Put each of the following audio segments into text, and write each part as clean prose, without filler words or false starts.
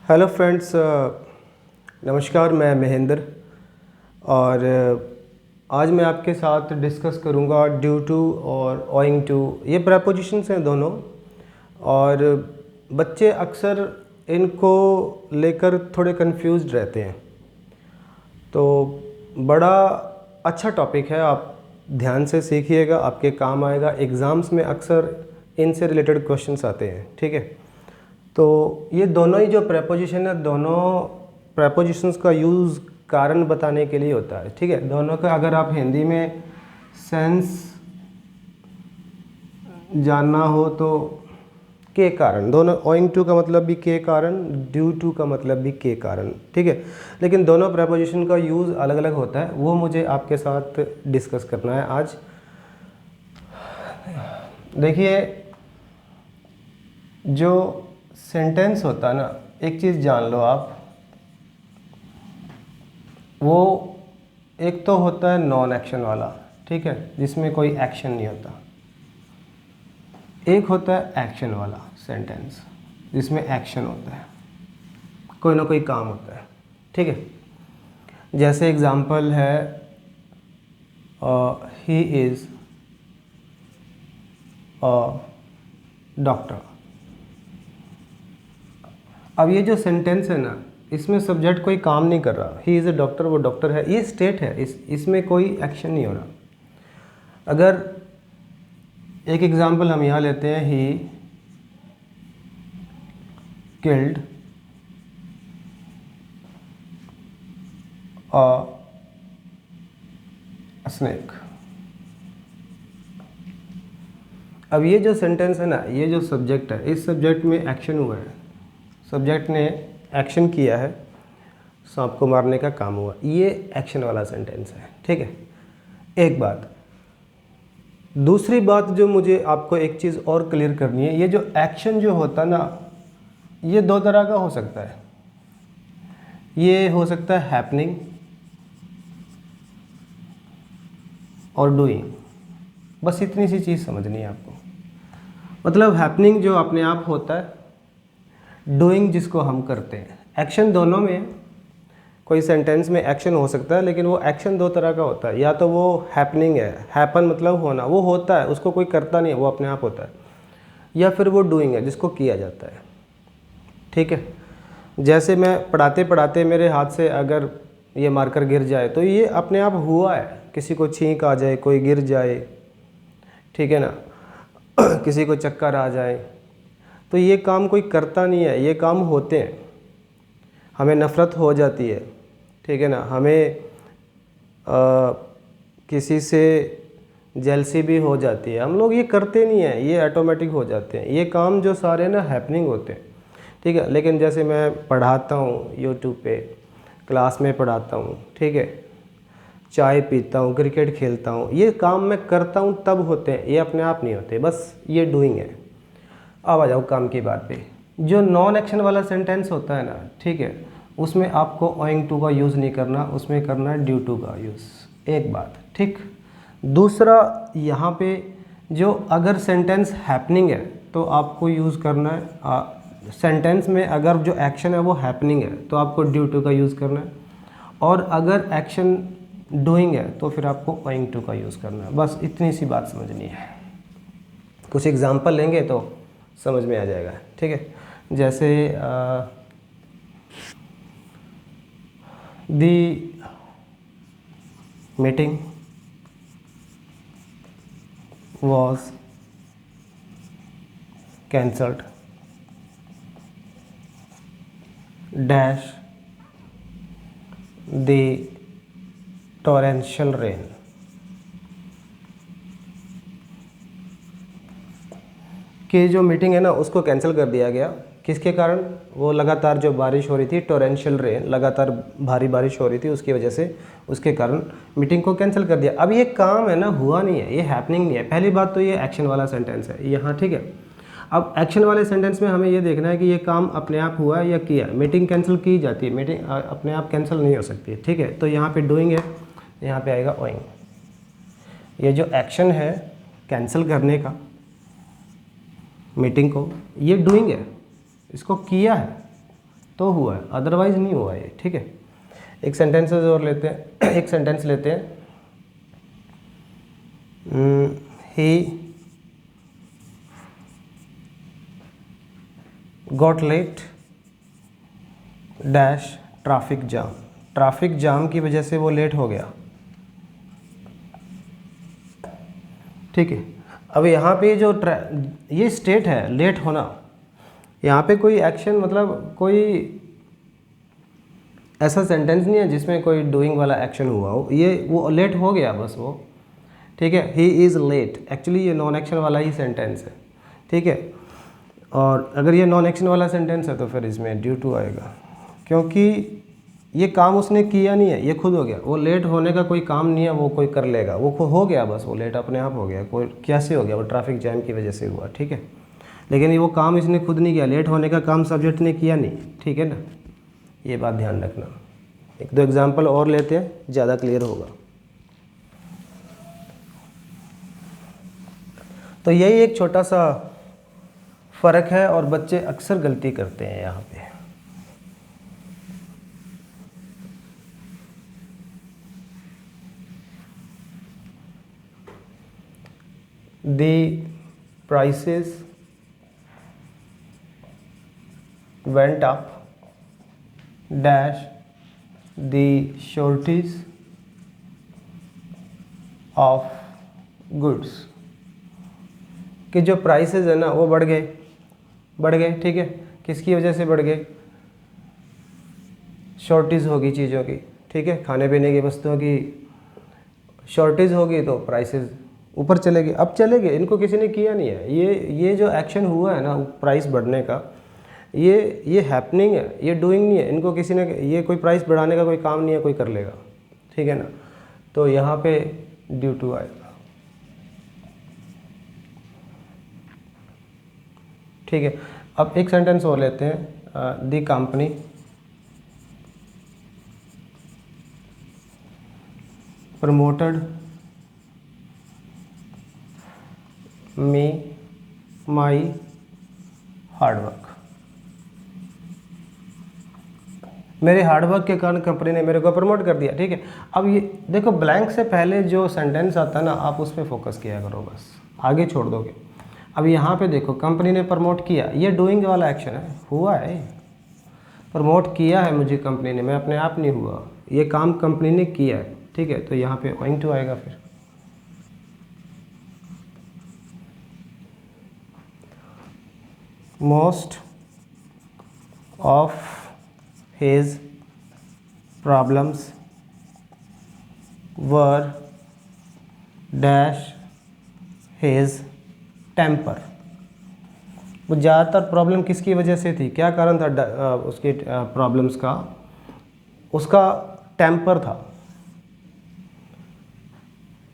Hello friends, नमस्कार। मैं महेंद्र और आज मैं आपके साथ डिस्कस करूंगा ड्यू टू और ओइंग टू। ये प्रेपोजिशंस हैं दोनों, और बच्चे अक्सर इनको लेकर थोड़े कंफ्यूज्ड रहते हैं। तो बड़ा अच्छा टॉपिक है, आप ध्यान से सीखिएगा, आपके काम आएगा। एग्ज़ाम्स में अक्सर इनसे रिलेटेड क्वेश्चंस आते हैं, ठीक है। तो ये दोनों ही जो प्रेपोजिशन है, दोनों प्रेपोजिशंस का यूज़ कारण बताने के लिए होता है, ठीक है। दोनों का अगर आप हिंदी में सेंस जानना हो तो के कारण, दोनों ओइंग टू का मतलब भी के कारण, ड्यू टू का मतलब भी के कारण, ठीक है। लेकिन दोनों प्रेपोजिशन का यूज़ अलग अलग होता है, वो मुझे आपके साथ डिस्कस करना है आज। देखिए, जो सेंटेंस होता है ना, एक चीज़ जान लो आप, वो एक तो होता है नॉन एक्शन वाला, ठीक है, जिसमें कोई एक्शन नहीं होता। एक होता है एक्शन वाला सेंटेंस, जिसमें एक्शन होता है, कोई ना कोई काम होता है, ठीक है। जैसे एग्जांपल है ही इज़ अ डॉक्टर। अब ये जो सेंटेंस है ना, इसमें सब्जेक्ट कोई काम नहीं कर रहा, ही इज़ अ डॉक्टर, वो डॉक्टर है, ये स्टेट है, इसमें कोई एक्शन नहीं हो रहा। अगर एक एग्जांपल हम यहाँ लेते हैं, ही किल्ड अ स्नेक। अब ये जो सेंटेंस है ना, ये जो सब्जेक्ट है, इस सब्जेक्ट में एक्शन हुआ है, सब्जेक्ट ने एक्शन किया है, सांप को मारने का काम हुआ, ये एक्शन वाला सेंटेंस है, ठीक है। एक बात। दूसरी बात जो मुझे आपको एक चीज़ और क्लियर करनी है, ये जो एक्शन जो होता है ना, ये दो तरह का हो सकता है। ये हो सकता है हैपनिंग और डूइंग, बस इतनी सी चीज़ समझनी है आपको। मतलब हैपनिंग जो अपने आप होता है, डूइंग जिसको हम करते हैं। एक्शन दोनों में है, कोई सेंटेंस में एक्शन हो सकता है, लेकिन वो एक्शन दो तरह का होता है। या तो वो हैपनिंग है, हैपन मतलब होना, वो होता है, उसको कोई करता नहीं है, वो अपने आप होता है। या फिर वो डूइंग है, जिसको किया जाता है, ठीक है। जैसे मैं पढ़ाते पढ़ाते मेरे हाथ से अगर ये मार्कर गिर जाए, तो ये अपने आप हुआ है। किसी को छींक आ जाए, कोई गिर जाए, ठीक है ना, किसी को चक्कर आ जाए, तो ये काम कोई करता नहीं है, ये काम होते हैं। हमें नफ़रत हो जाती है, ठीक है ना, हमें किसी से जेलसी भी हो जाती है, हम लोग ये करते नहीं हैं, ये ऑटोमेटिक हो जाते हैं। ये काम जो सारे ना हैपनिंग होते हैं, ठीक है। लेकिन जैसे मैं पढ़ाता हूँ यूट्यूब पे, क्लास में पढ़ाता हूँ, ठीक है, चाय पीता हूँ, क्रिकेट खेलता हूँ, ये काम मैं करता हूँ तब होते हैं, ये अपने आप नहीं होते, बस ये डूइंग है। अब आ जाओ काम की बात पे। जो नॉन एक्शन वाला सेंटेंस होता है ना, ठीक है, उसमें आपको ओइंग टू का यूज़ नहीं करना, उसमें करना है ड्यू टू का यूज़। एक बात, ठीक। दूसरा, यहाँ पे जो अगर सेंटेंस हैपनिंग है तो आपको यूज़ करना है, सेंटेंस में अगर जो एक्शन है वो हैपनिंग है तो आपको ड्यू टू का यूज़ करना है, और अगर एक्शन डूइंग है तो फिर आपको ओइंग टू का यूज़ करना है। बस इतनी सी बात समझनी है। कुछ एग्जांपल लेंगे तो समझ में आ जाएगा, ठीक है। जैसे दी meeting was cancelled dash the torrential rain। कि जो मीटिंग है ना, उसको कैंसिल कर दिया गया, किसके कारण? वो लगातार जो बारिश हो रही थी, टोरेंशियल रेन, लगातार भारी बारिश हो रही थी, उसकी वजह से, उसके कारण मीटिंग को कैंसिल कर दिया। अब ये काम है ना, हुआ नहीं है, ये हैपनिंग नहीं है। पहली बात तो ये एक्शन वाला सेंटेंस है यहाँ, ठीक है। अब एक्शन वाले सेंटेंस में हमें ये देखना है कि ये काम अपने आप हुआ है या किया। मीटिंग कैंसिल की जाती है, मीटिंग अपने आप कैंसिल नहीं हो सकती, ठीक है। तो यहाँ पे डूइंग है, यहाँ पे आएगा ओइंग। ये जो एक्शन है कैंसिल करने का मीटिंग को, ये डूइंग है, इसको किया है, तो हुआ है, अदरवाइज नहीं हुआ ये, ठीक है। एक सेंटेंसेस और लेते हैं, एक सेंटेंस लेते हैं, he got late dash traffic jam, traffic jam की वजह से वो लेट हो गया, ठीक है। अब यहाँ पे जो ये स्टेट है लेट होना, यहाँ पे कोई एक्शन मतलब कोई ऐसा सेंटेंस नहीं है जिसमें कोई डूइंग वाला एक्शन हुआ हो, ये वो लेट हो गया बस वो, ठीक है। ही इज़ लेट, एक्चुअली ये नॉन एक्शन वाला ही सेंटेंस है, ठीक है। और अगर ये नॉन एक्शन वाला सेंटेंस है तो फिर इसमें ड्यू टू आएगा, क्योंकि ये काम उसने किया नहीं है, ये खुद हो गया। वो लेट होने का कोई काम नहीं है, वो कोई कर लेगा, वो खुद हो गया बस, वो लेट अपने आप हो गया। कोई कैसे हो गया, वो ट्रैफिक जैम की वजह से हुआ, ठीक है। लेकिन वो काम इसने खुद नहीं किया, लेट होने का काम सब्जेक्ट ने किया नहीं, ठीक है ना, ये बात ध्यान रखना। एक दो एग्जांपल और लेते हैं, ज़्यादा क्लियर होगा। तो यही एक छोटा सा फ़र्क है और बच्चे अक्सर गलती करते हैं यहाँ पे। The prices went up dash the shortage of goods, कि जो प्राइसेस है ना वो बढ़ गए, ठीक है। किसकी वजह से बढ़ गए, शॉर्टेज होगी चीज़ों की, ठीक है। खाने पीने की वस्तुओं की शॉर्टेज होगी तो प्राइसेस ऊपर चलेगी। अब चलेंगे, इनको किसी ने किया नहीं है, ये जो एक्शन हुआ है ना प्राइस बढ़ने का, ये हैपनिंग है, ये डूइंग नहीं है। इनको किसी ने, ये कोई प्राइस बढ़ाने का कोई काम नहीं है, कोई कर लेगा, ठीक है ना। तो यहाँ पे ड्यू टू आएगा, ठीक है। अब एक सेंटेंस और लेते हैं, the company promoted me my hard work, मेरे हार्डवर्क के कारण कंपनी ने मेरे को प्रमोट कर दिया, ठीक है। अब ये देखो, ब्लैंक से पहले जो सेंटेंस आता है ना, आप उस पर फोकस किया करो, बस आगे छोड़ दोगे। अब यहाँ पे देखो, कंपनी ने प्रमोट किया, ये डूइंग वाला एक्शन है, हुआ है, प्रमोट किया है मुझे कंपनी ने, मैं अपने आप नहीं हुआ, ये काम कंपनी ने किया है, ठीक है। तो यहाँ पे ओइंग टू आएगा। फिर most of his problems were dash his temper, वो ज़्यादातर प्रॉब्लम किसकी वजह से थी, क्या कारण था उसके प्रॉब्लम्स का, उसका टेम्पर था,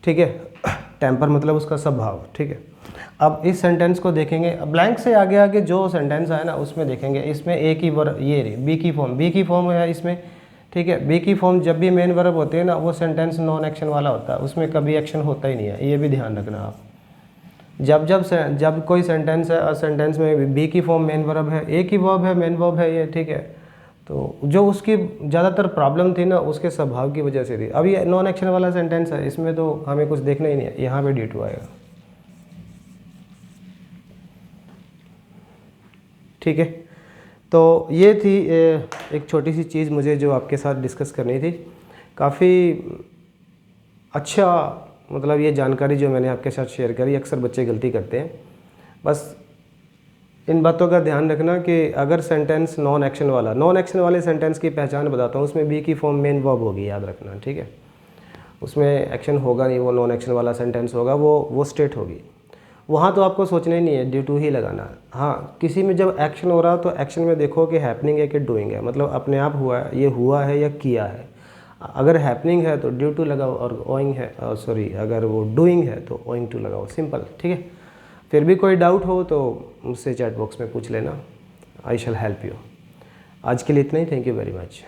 ठीक है। टेम्पर मतलब उसका स्वभाव, ठीक है। अब इस सेंटेंस को देखेंगे, ब्लैंक से आगे आगे जो सेंटेंस है ना उसमें देखेंगे, इसमें एक ही वर्ब, ये रही बी की फॉर्म है इसमें, ठीक है। बी की फॉर्म जब भी मेन वर्ब होते हैं ना, वो सेंटेंस नॉन एक्शन वाला होता है, उसमें कभी एक्शन होता ही नहीं है, ये भी ध्यान रखना आप। जब कोई सेंटेंस है और सेंटेंस में बी की फॉर्म मेन वर्ब है, एक ही वर्ब है, मेन वर्ब है ये, ठीक है। तो जो उसकी ज़्यादातर प्रॉब्लम थी ना उसके स्वभाव की वजह से थी। अब ये नॉन एक्शन वाला सेंटेंस है, इसमें तो हमें कुछ देखना ही नहीं है, यहाँ पे ड्यू टू आएगा, ठीक है। तो ये थी एक छोटी सी चीज़ मुझे जो आपके साथ डिस्कस करनी थी। काफ़ी अच्छा, मतलब ये जानकारी जो मैंने आपके साथ शेयर करी, अक्सर बच्चे गलती करते हैं। बस इन बातों का ध्यान रखना कि अगर सेंटेंस नॉन एक्शन वाले सेंटेंस की पहचान बताता हूँ, उसमें बी की फॉर्म मेन वर्ब होगी, याद रखना, ठीक है। उसमें एक्शन होगा नहीं, वो नॉन एक्शन वाला सेंटेंस होगा, वो स्टेट होगी। वहाँ तो आपको सोचना ही नहीं है, ड्यू टू ही लगाना है। हाँ, किसी में जब एक्शन हो रहा तो एक्शन में देखो कि हैपनिंग है कि डूइंग है, मतलब अपने आप हुआ है, ये हुआ है या किया है। अगर हैपनिंग है तो ड्यू टू लगाओ, और ओइंग है अगर वो डूइंग है तो ओइंग टू लगाओ, सिंपल, ठीक है। फिर भी कोई डाउट हो तो मुझसे चैट बॉक्स में पूछ लेना, आई शैल हेल्प यू। आज के लिए इतना ही, थैंक यू वेरी मच।